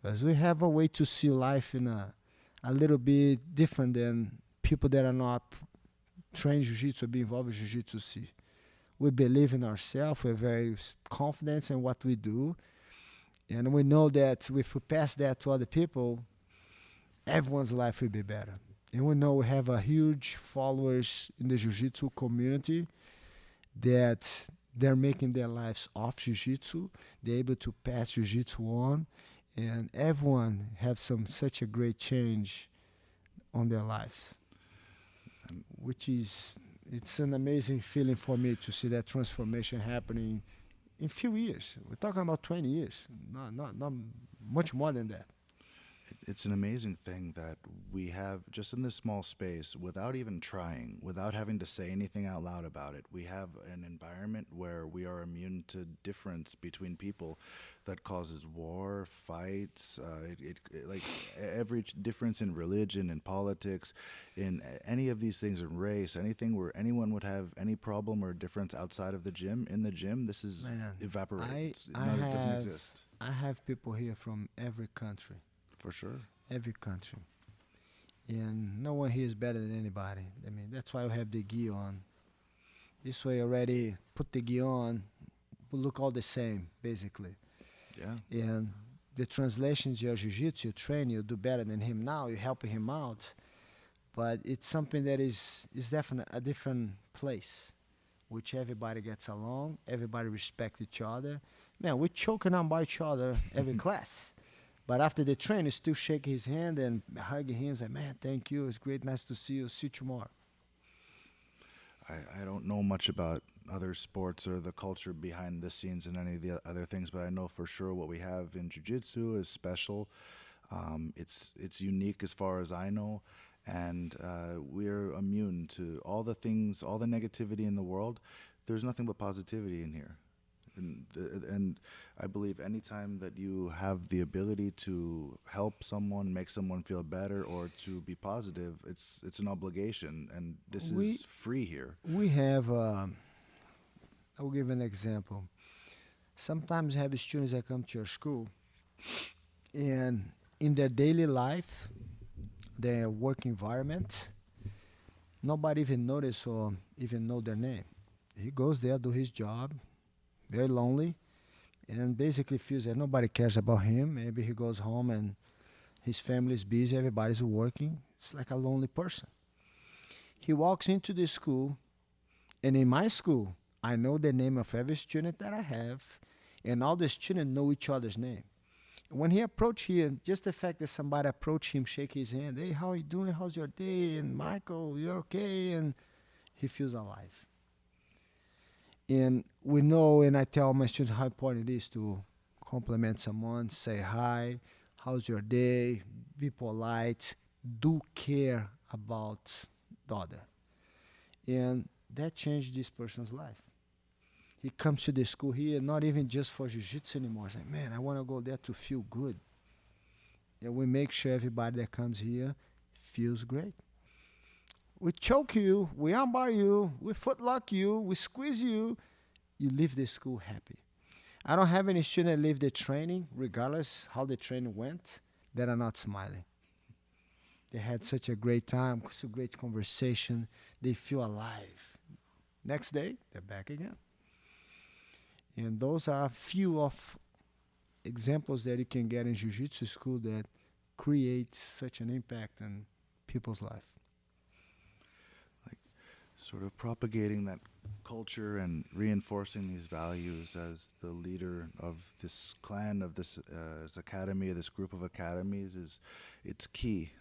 Because we have a way to see life in a little bit different than people that are not trained jiu-jitsu or be involved in jiu-jitsu see. We believe in ourselves. We're very confident in what we do. And we know that if we pass that to other people, everyone's life will be better. And we know we have a huge followers in the jiu-jitsu community that they're making their lives off jiu-jitsu. They're able to pass jiu-jitsu on. And everyone have such a great change on their lives, which is... It's an amazing feeling for me to see that transformation happening in few years. We're talking about 20 years, not much more than that. It's an amazing thing that we have just in this small space, without even trying, without having to say anything out loud about it. We have an environment where we are immune to difference between people that causes war, fights, like every difference in religion, in politics, in any of these things, in race, anything where anyone would have any problem or difference outside of the gym. In the gym, this is evaporates. It doesn't exist. I have people here from every country. For sure. Every country. And no one here is better than anybody. I mean, that's why we have the gi on. This way already put the gi on, we look all the same, basically. Yeah. And the translation is your jiu-jitsu, you train, you do better than him now, you're helping him out. But it's something that is definitely a different place, which everybody gets along, everybody respect each other. Man, we're choking on by each other every class. But after the train, you still shake his hand and hug him, say, man, thank you, it's great, nice to see you, see you tomorrow. I don't know much about other sports or the culture behind the scenes and any of the other things, but I know for sure what we have in jiu-jitsu is special. It's unique as far as I know, and we're immune to all the things, all the negativity in the world. There's nothing but positivity in here. And I believe anytime that you have the ability to help someone, make someone feel better, or to be positive, it's an obligation, and this is free here. We have, I will give an example. Sometimes you have students that come to your school, and in their daily life, their work environment, nobody even notice or even know their name. He goes there, do his job, very lonely, and basically feels that nobody cares about him. Maybe he goes home and his family is busy, everybody's working. It's like a lonely person. He walks into the school, and in my school, I know the name of every student that I have, and all the students know each other's name. When he approached here, just the fact that somebody approached him, shake his hand, hey, how are you doing? How's your day? And Michael, you're okay? And he feels alive. And we know, and I tell my students how important it is to compliment someone, say hi, how's your day, be polite, do care about the other. And that changed this person's life. He comes to the school here, not even just for jiu-jitsu anymore. He's like, man, I want to go there to feel good. And we make sure everybody that comes here feels great. We choke you, we armbar you, we footlock you, we squeeze you. You leave the school happy. I don't have any student leave the training, regardless how the training went, that are not smiling. They had such a great time, such a great conversation. They feel alive. Next day, they're back again. And those are a few of examples that you can get in jiu-jitsu school that create such an impact in people's life. Sort of propagating that culture and reinforcing these values as the leader of this clan, of this academy, this group of academies, it's key.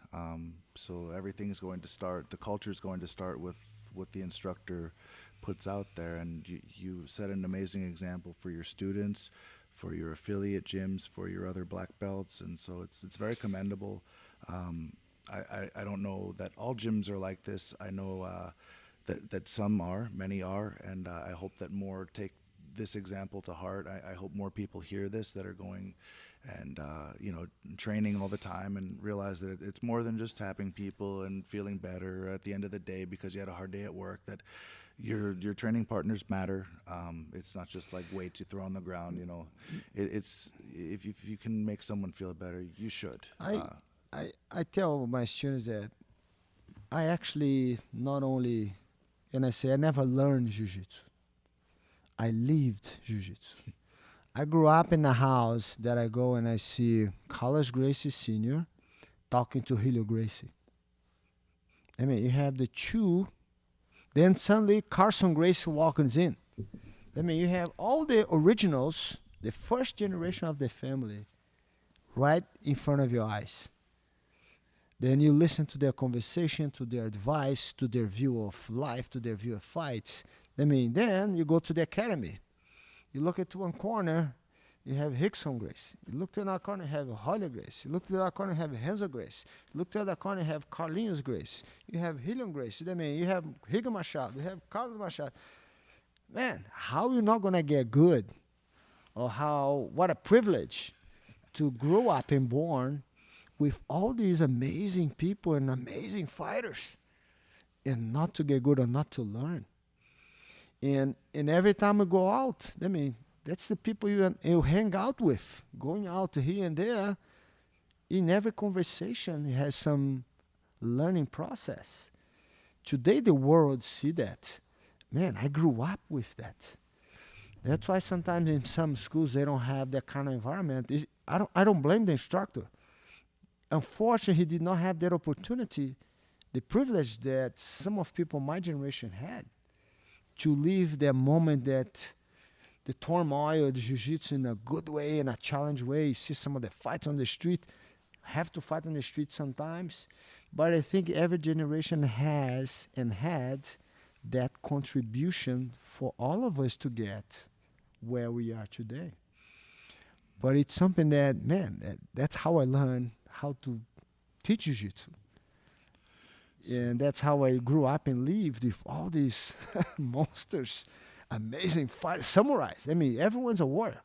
So everything is going to start, the culture is going to start with what the instructor puts out there, and you set an amazing example for your students, for your affiliate gyms, for your other black belts, and so it's very commendable. I don't know that all gyms are like this. I know that some are, many are, and I hope that more take this example to heart. I hope more people hear this that are going and training all the time and realize that it's more than just tapping people and feeling better at the end of the day because you had a hard day at work. That your training partners matter. It's not just like weights you throw on the ground. It's if you can make someone feel better, you should. I tell my students that I actually not only, and I say I never learned jiu-jitsu. I lived jiu-jitsu. I grew up in a house that I go and I see Carlos Gracie Sr. talking to Helio Gracie. I mean, you have the two, then suddenly Carson Gracie walks in. I mean, you have all the originals, the first generation of the family, right in front of your eyes. Then you listen to their conversation, to their advice, to their view of life, to their view of fights. I mean, then you go to the academy. You look at one corner, you have Rickson Gracie. You look to another corner, you have Holly Gracie. You look to the other corner, you have Renzo Gracie. You look to the other corner, you have Carlinhos Gracie. You have Helion Gracie. I mean, you have Jacques Machado. You have Carlos Machado. Man, how are you not going to get good? Or what a privilege to grow up and born with all these amazing people and amazing fighters and not to get good or not to learn. And every time we go out, I mean, that's the people you hang out with. Going out here and there, in every conversation, it has some learning process. Today, the world see that. Man, I grew up with that. That's why sometimes in some schools they don't have that kind of environment. I don't blame the instructor. Unfortunately, he did not have that opportunity, the privilege that some of people my generation had to live that moment, that the turmoil of the jiu-jitsu in a good way, in a challenge way. You see some of the fights on the street, have to fight on the street sometimes. But I think every generation has and had that contribution for all of us to get where we are today. But it's something that, man, that's how I learned how to teach jiu-jitsu. And that's how I grew up and lived with all these monsters, amazing fighters, samurais. I mean, everyone's a warrior.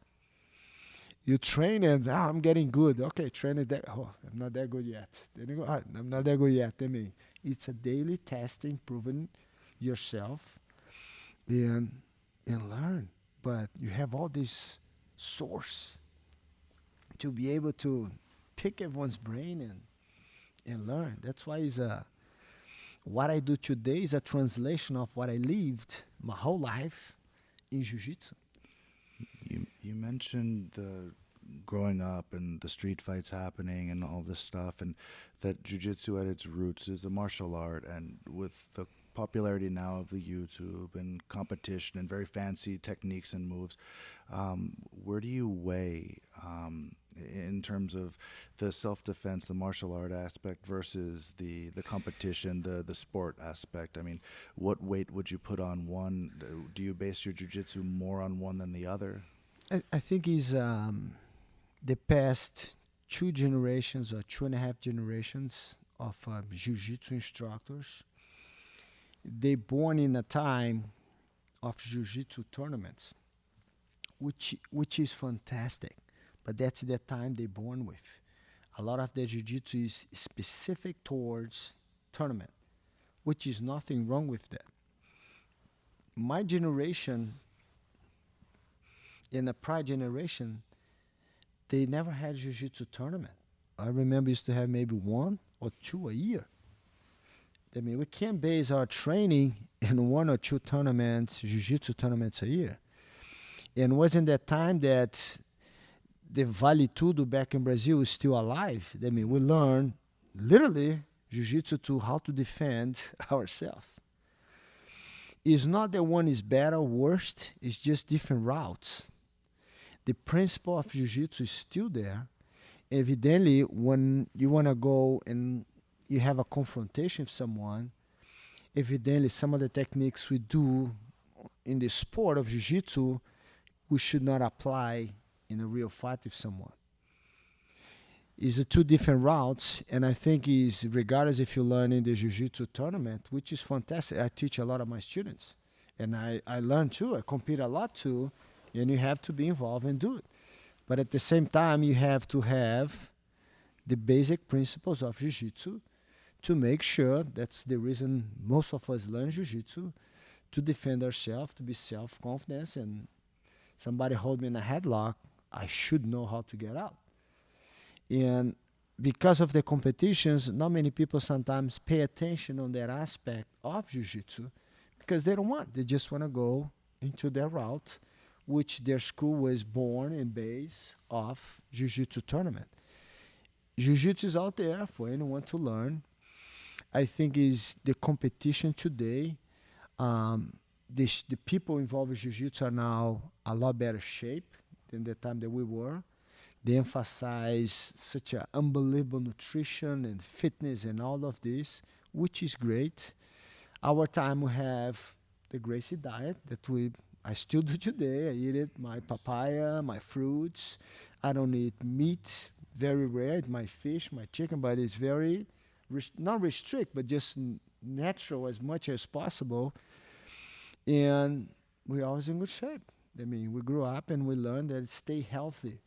You train and, I'm getting good. Okay, train it. I'm not that good yet. Then you go, I'm not that good yet. I mean, it's a daily testing, proving yourself and learn. But you have all this source to be able to pick everyone's brain and learn. That's why what I do today is a translation of what I lived my whole life in jiu-jitsu. You mentioned the growing up and the street fights happening and all this stuff, and that jiu-jitsu at its roots is a martial art, and with the popularity now of the YouTube and competition and very fancy techniques and moves, where do you weigh in terms of the self-defense, the martial art aspect versus the competition, the sport aspect? I mean, what weight would you put on one? Do you base your jiu-jitsu more on one than the other? I think is the past 2 generations or 2.5 generations of jiu-jitsu instructors, they born in a time of jiu-jitsu tournaments, which is fantastic. But that's the time they born with. A lot of the jiu-jitsu is specific towards tournament, which is nothing wrong with that. My generation and the prior generation, they never had jiu-jitsu tournament. I remember used to have maybe 1 or 2 a year. I mean, we can't base our training in 1 or 2 tournaments, jiu-jitsu tournaments a year. And wasn't that time that the Vale Tudo back in Brazil is still alive? I mean, we learn literally jiu-jitsu to how to defend ourselves. It's not that one is better or worse, it's just different routes. The principle of jiu-jitsu is still there. Evidently, when you want to go and you have a confrontation with someone, evidently some of the techniques we do in the sport of jiu-jitsu, we should not apply in a real fight with someone. It's 2 different routes, and I think is regardless if you learn in the jiu-jitsu tournament, which is fantastic. I teach a lot of my students, and I learn too. I compete a lot too, and you have to be involved and do it. But at the same time, you have to have the basic principles of jiu-jitsu to make sure, that's the reason most of us learn jiu-jitsu, to defend ourselves, to be self-confidence, and somebody hold me in a headlock, I should know how to get out. And because of the competitions, not many people sometimes pay attention on that aspect of jiu-jitsu because they don't want. They just want to go into their route, which their school was born and based off jiu-jitsu tournament. Jiu-jitsu is out there for anyone to learn. I think is the competition today. The people involved in jiu-jitsu are now a lot better shape than the time that we were. They emphasize such an unbelievable nutrition and fitness and all of this, which is great. Our time we have the Gracie diet that I still do today. I eat it, my papaya, my fruits. I don't eat meat, very rare. My fish, my chicken, but it's very, not restrict, but just natural as much as possible. And we're always in good shape. I mean, we grew up and we learned that stay healthy.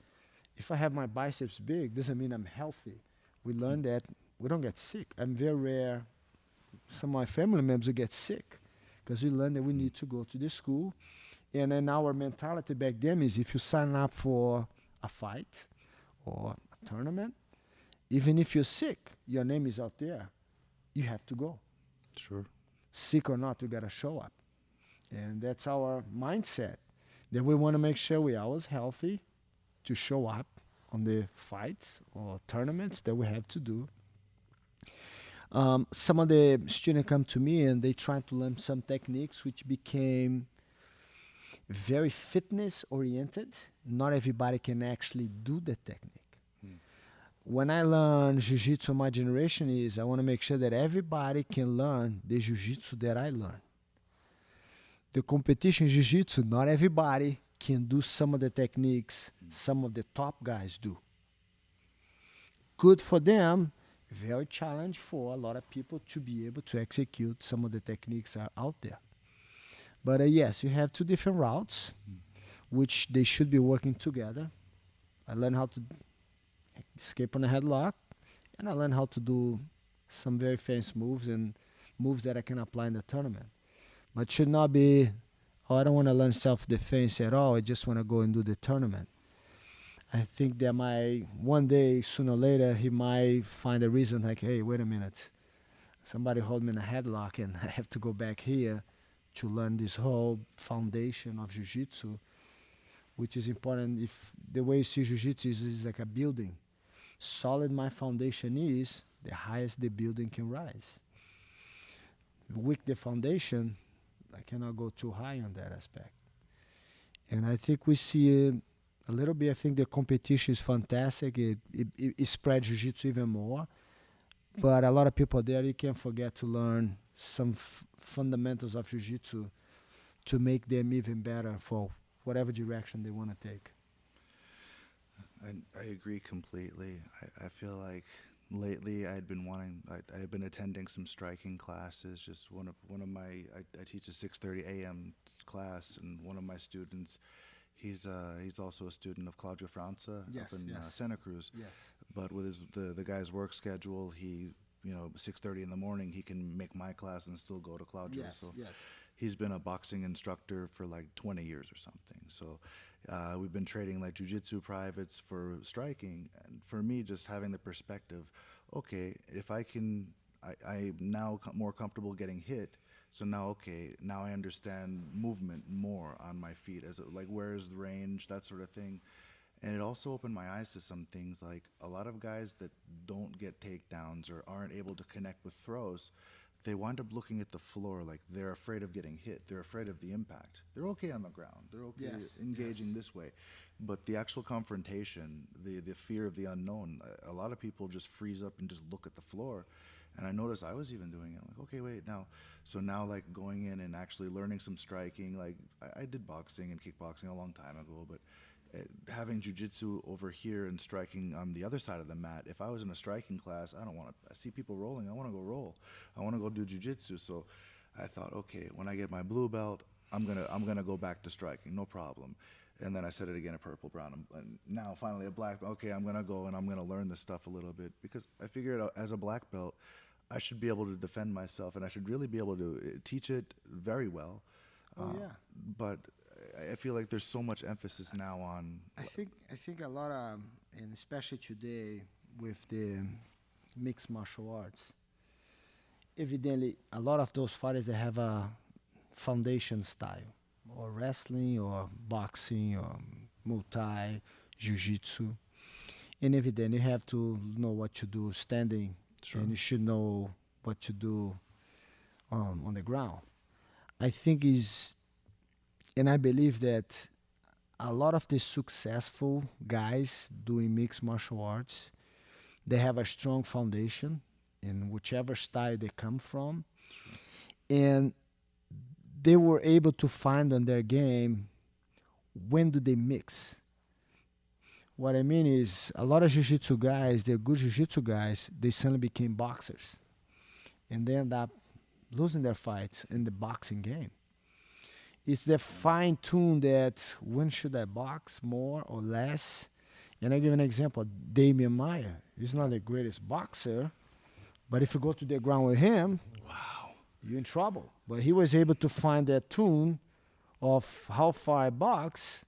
If I have my biceps big, doesn't mean I'm healthy. We learned that we don't get sick. I'm very rare. Some of my family members will get sick because we learned that we need to go to the school. And then our mentality back then is if you sign up for a fight or a tournament, even if you're sick, your name is out there, you have to go. Sure. Sick or not, you got to show up. And that's our mindset. Then we want to make sure we always healthy to show up on the fights or tournaments that we have to do. Some of the students come to me and they try to learn some techniques which became very fitness oriented. Not everybody can actually do the technique. When I learn jiu-jitsu, my generation is I want to make sure that everybody can learn the jiu-jitsu that I learn. The competition jiu-jitsu, not everybody can do some of the techniques some of the top guys do. Good for them, very challenge for a lot of people to be able to execute some of the techniques are out there. But yes, you have two different routes, which they should be working together. I learned how to escape on a headlock, and I learned how to do some very fancy moves and moves that I can apply in the tournament. But should not be, oh, I don't want to learn self-defense at all. I just want to go and do the tournament. I think that one day, sooner or later, he might find a reason like, hey, wait a minute. Somebody hold me in a headlock and I have to go back here to learn this whole foundation of jiu-jitsu, which is important. If the way you see jiu-jitsu is like a building. Solid my foundation is, the highest the building can rise. Weak the foundation, I cannot go too high on that aspect. And I think we see a little bit, I think the competition is fantastic. It spreads jiu-jitsu even more. But a lot of people there, you can't forget to learn some fundamentals of jiu-jitsu to make them even better for whatever direction they want to take. I agree completely. I feel like lately I had been attending some striking classes. Just one of my I teach a 6:30 a.m. class, and one of my students, he's also a student of Claudio Franza up in Santa Cruz. Yes. But with the guy's work schedule, he 6:30 in the morning he can make my class and still go to Claudio. Yes. So Yes. he's been a boxing instructor for like 20 years or something. So we've been trading like jiu-jitsu privates for striking. And for me, just having the perspective, okay, if I'm now more comfortable getting hit. So now I understand movement more on my feet, like where's the range, that sort of thing. And it also opened my eyes to some things, like a lot of guys that don't get takedowns or aren't able to connect with throws, they wind up looking at the floor like they're afraid of getting hit. They're afraid of the impact. They're okay on the ground. They're okay engaging this way. But the actual confrontation, the fear of the unknown, a lot of people just freeze up and just look at the floor. And I noticed I was even doing it. I'm like, okay, wait, now. So now, like, going in and actually learning some striking, like, I did boxing and kickboxing a long time ago, but having jiu-jitsu over here and striking on the other side of the mat, if I was in a striking class, I see people rolling, I want to go roll. I want to go do jiu-jitsu. So I thought, okay, when I get my blue belt, I'm gonna go back to striking, no problem. And then I said it again at purple, brown, and now finally a black belt. Okay, I'm gonna go and I'm gonna learn this stuff a little bit, because I figured as a black belt, I should be able to defend myself, and I should really be able to teach it very well. But I feel like there's so much emphasis now on. I think a lot of, and especially today with the mixed martial arts, evidently a lot of those fighters that have a foundation style, or wrestling, or boxing, or Muay Thai, Jiu-Jitsu, and evidently you have to know what to do standing. Sure. And you should know what to do on the ground. I think and I believe that a lot of the successful guys doing mixed martial arts, they have a strong foundation in whichever style they come from. Sure. And they were able to find on their game, when do they mix? What I mean is, a lot of jiu-jitsu guys, they're good jiu-jitsu guys, they suddenly became boxers. And they end up losing their fights in the boxing game. It's the fine tune that when should I box more or less? And I give an example, Damian Maia. He's not the greatest boxer, but if you go to the ground with him, wow, you're in trouble. But he was able to find that tune of how far I box,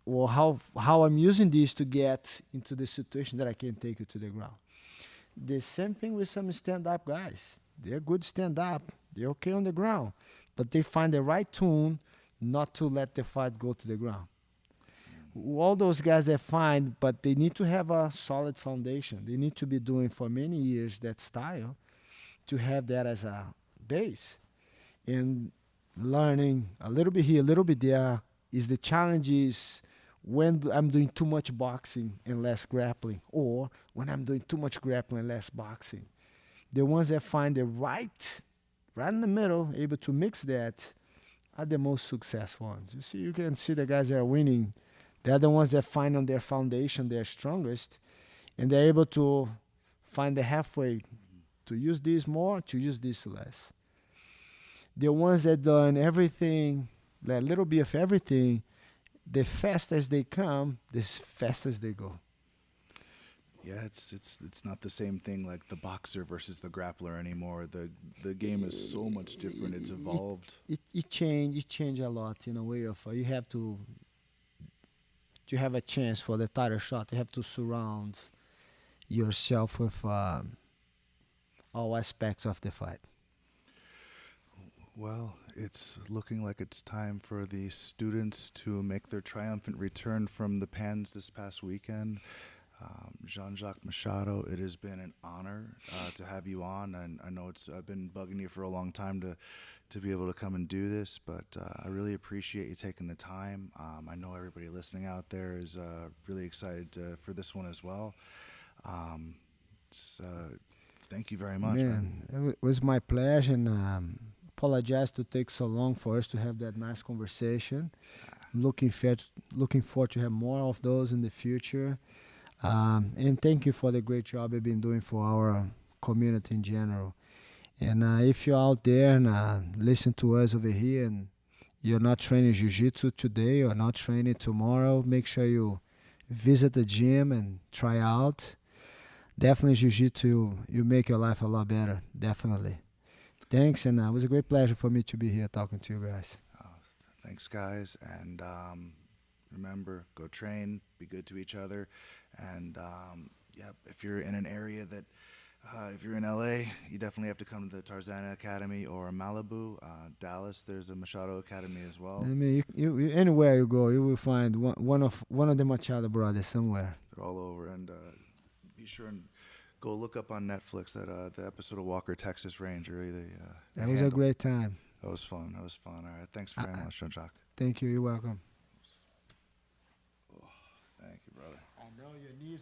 or how I'm using this to get into the situation that I can take it to the ground. The same thing with some stand-up guys. They're good stand-up. They're okay on the ground. But they find the right tune not to let the fight go to the ground. All those guys are fine, but they need to have a solid foundation. They need to be doing for many years that style to have that as a base. And learning a little bit here, a little bit there is the challenge is when I'm doing too much boxing and less grappling, or when I'm doing too much grappling and less boxing. The ones that find the right in the middle, able to mix that, are the most successful ones. You see, you can see the guys that are winning. They're the ones that find on their foundation their strongest, and they're able to find the halfway to use this more, to use this less. The ones that done everything, a little bit of everything, the fastest they come, the fastest they go. Yeah, it's not the same thing like the boxer versus the grappler anymore. The game is so much different. It's evolved. It changed a lot in a way of you have to have a chance for the title shot. You have to surround yourself with all aspects of the fight. Well, it's looking like it's time for the students to make their triumphant return from the pans this past weekend. Jacques Machado, it has been an honor to have you on, and I know I've been bugging you for a long time to be able to come and do this, but I really appreciate you taking the time. I know everybody listening out there is really excited for this one as well. Thank you very much, man. It was my pleasure, and apologize to take so long for us to have that nice conversation. Looking forward to have more of those in the future. And thank you for the great job you've been doing for our community in general. And if you're out there and listen to us over here and you're not training jiu-jitsu today or not training tomorrow, make sure you visit the gym and try out. Definitely jiu-jitsu, you make your life a lot better, definitely. Thanks, and it was a great pleasure for me to be here talking to you guys. Thanks, guys, and remember, go train, be good to each other, and if you're in an area that, if you're in LA, you definitely have to come to the Tarzana Academy or Malibu. Dallas, there's a Machado Academy as well. I mean, you anywhere you go, you will find one of the Machado brothers somewhere. They're all over, and be sure and go look up on Netflix that the episode of Walker, Texas Ranger. That was a great time. That was fun. All right, thanks very much, Jacques. Thank you. You're welcome. Oh, thank you, brother. I know your knees.